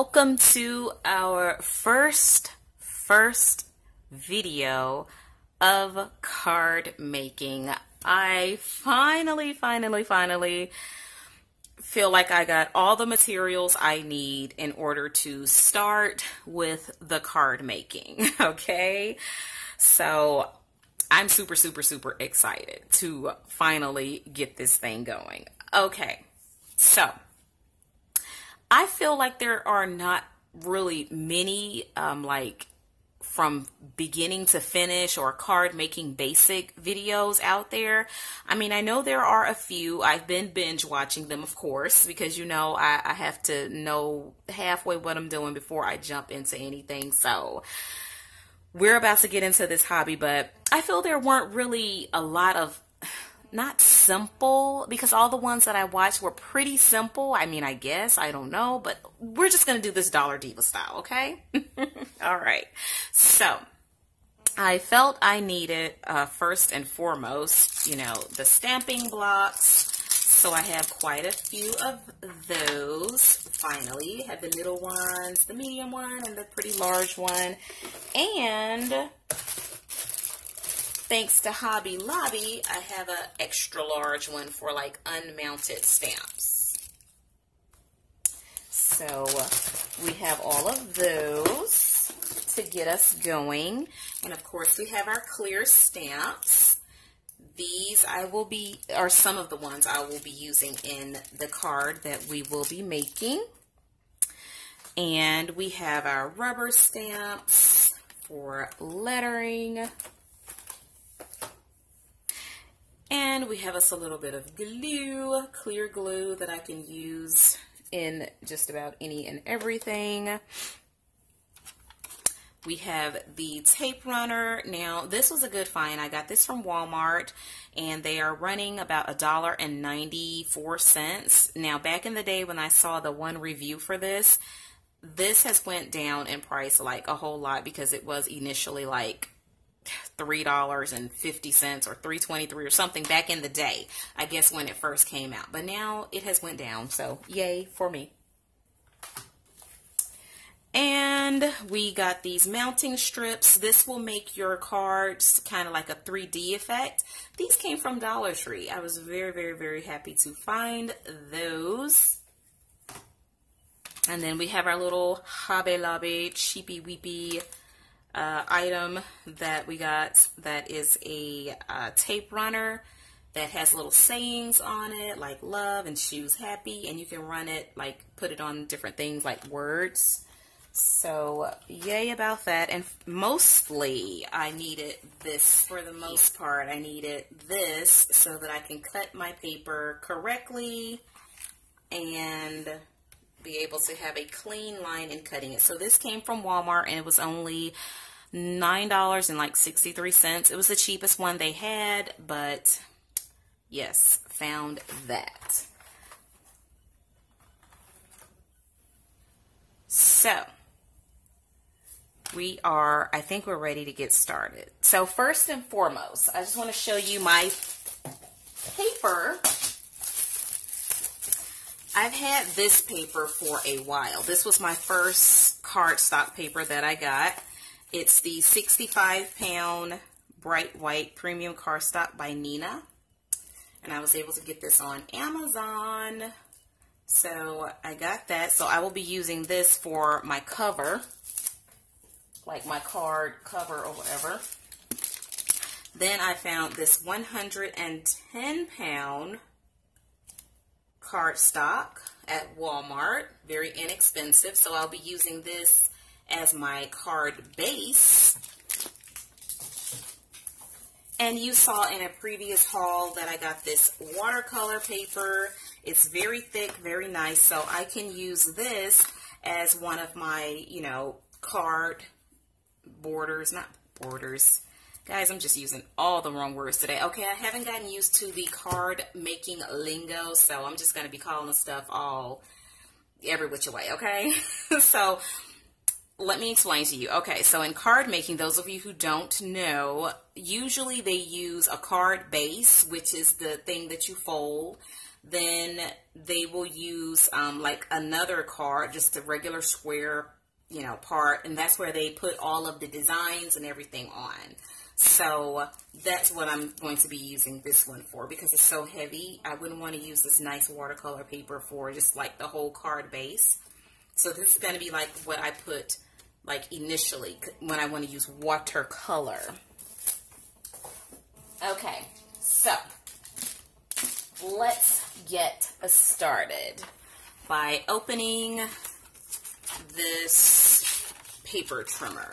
welcome to our first video of card making. I finally feel like I got all the materials I need in order to start with the card making. Okay, so I'm super excited to finally get this thing going. Okay, so I feel like there are not really many like from beginning to finish or card making basic videos out there. I mean, I know there are a few. I've been binge watching them, of course, because you know I have to know halfway what I'm doing before I jump into anything. So we're about to get into this hobby, but I feel there weren't really a lot of, not simple, because all the ones that I watched were pretty simple. I mean, I guess, I don't know, but we're just going to do this Dollar Diva style, okay? All right. So I felt I needed, first and foremost, you know, the stamping blocks. So I have quite a few of those. Finally, I have the little ones, the medium one, and the pretty large one. And thanks to Hobby Lobby, I have an extra large one for like unmounted stamps. So we have all of those to get us going. And of course we have our clear stamps. These are some of the ones I will be using in the card that we will be making. And we have our rubber stamps for lettering. And we have us a little bit of glue, clear glue that I can use in just about any and everything. We have the tape runner. Now, this was a good find. I got this from Walmart, and they are running about $1.94. Now, back in the day when I saw the one review for this has went down in price like a whole lot, because it was initially like $3.50 or $3.23 or something back in the day, I guess, when it first came out. But now it has went down, so yay for me. And we got these mounting strips. This will make your cards kind of like a 3D effect. These came from Dollar Tree. I was very happy to find those. And then we have our little Hobby Lobby cheapy weepy item that we got, that is a tape runner that has little sayings on it, like love and choose happy, and you can run it, like put it on different things like words. So yay about that. And mostly I needed this, for the most part I needed this so that I can cut my paper correctly and be able to have a clean line in cutting it. So this came from Walmart, and it was only $9.63. It was the cheapest one they had, but yes, found that. So I think we're ready to get started. So first and foremost, I just want to show you my paper. I've had this paper for a while. This was my first cardstock paper that I got. It's the 65-pound bright white premium cardstock by Neenah. And I was able to get this on Amazon. So I got that. So I will be using this for my cover, like my card cover or whatever. Then I found this 110-pound cardstock at Walmart, very inexpensive, so I'll be using this as my card base. And you saw in a previous haul that I got this watercolor paper. It's very thick, very nice, so I can use this as one of my, you know, card borders, not borders. Guys, I'm just using all the wrong words today. Okay, I haven't gotten used to the card making lingo, so I'm just going to be calling the stuff all every which way, okay? So let me explain to you. Okay, so in card making, those of you who don't know, usually they use a card base, which is the thing that you fold. then they will use like another card, just a regular square, you know, part, and that's where they put all of the designs and everything on. So that's what I'm going to be using this one for, because it's so heavy. I wouldn't want to use this nice watercolor paper for just like the whole card base. So this is going to be like what I put like initially when I want to use watercolor. Okay, so let's get started by opening this paper trimmer.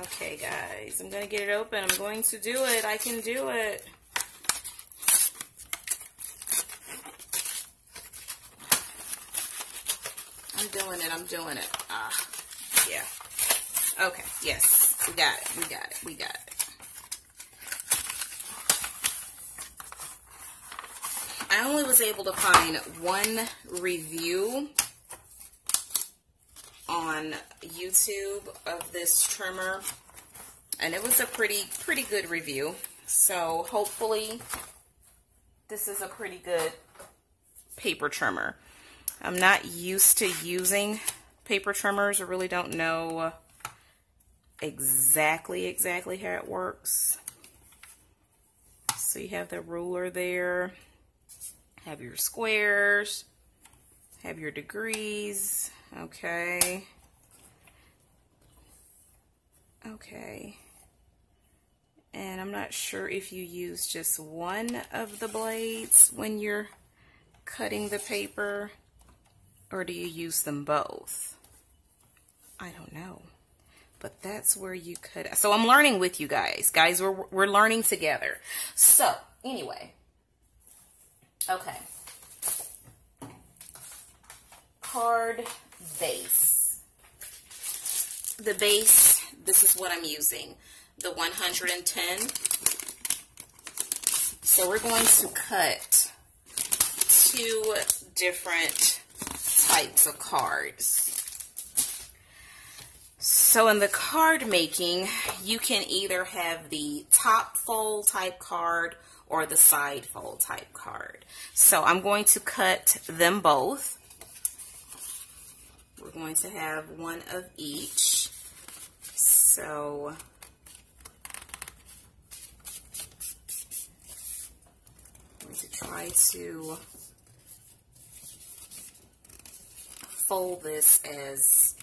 Okay, guys, I'm going to get it open. I'm going to do it. I can do it. I'm doing it. Yeah. Okay, yes. We got it. I only was able to find one review on YouTube of this trimmer, and it was a pretty good review. So hopefully this is a pretty good paper trimmer. I'm not used to using paper trimmers. I really don't know exactly how it works. So you have the ruler there, have your squares, have your degrees. Okay. And I'm not sure if you use just one of the blades when you're cutting the paper, or do you use them both? I don't know. But that's where you cut. So I'm learning with you guys. Guys, we're learning together. So, anyway. Okay. Card base. The base, this is what I'm using. The 110. So we're going to cut 2 different types of cards. So in the card making, you can either have the top fold type card or the side fold type card. So I'm going to cut them both. We're going to have one of each. So I'm going to try to fold this as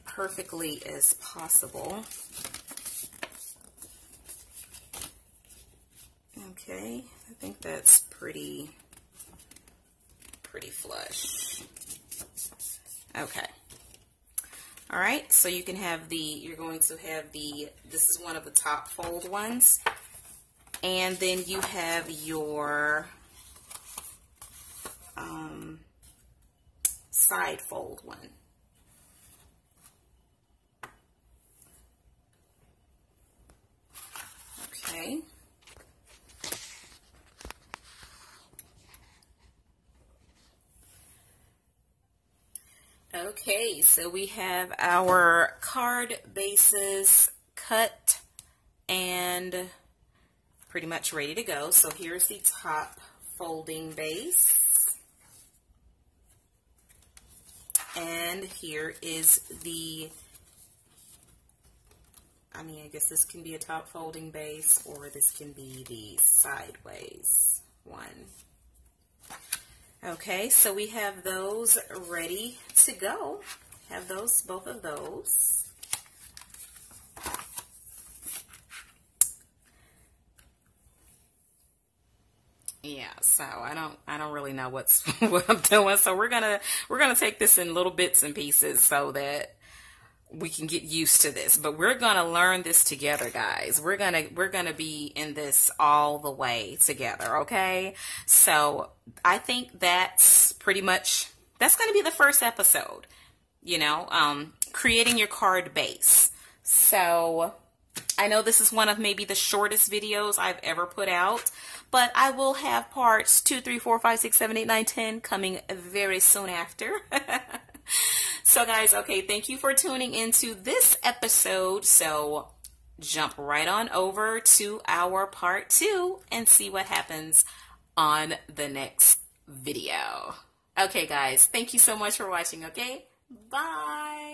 perfectly as possible. Okay, I think that's pretty flush. Okay. All right, so you can have you're going to have this is one of the top fold ones, and then you have your side fold one. Okay. Okay, so we have our card bases cut and pretty much ready to go. So here's the top folding base. And here is I guess this can be a top folding base, or this can be the sideways one. Okay, so we have those ready to go. Have both of those. Yeah, so I don't really know what I'm doing. So we're gonna take this in little bits and pieces so that we can get used to this. But we're gonna learn this together, guys. We're gonna be in this all the way together, okay? So I think that's gonna be the first episode, you know, creating your card base. So I know this is one of maybe the shortest videos I've ever put out, but I will have parts 2, 3, 4, 5, 6, 7, 8, 9, 10 coming very soon after. So guys, okay, thank you for tuning into this episode. So jump right on over to our part 2 and see what happens on the next video. Okay guys, thank you so much for watching, okay? Bye.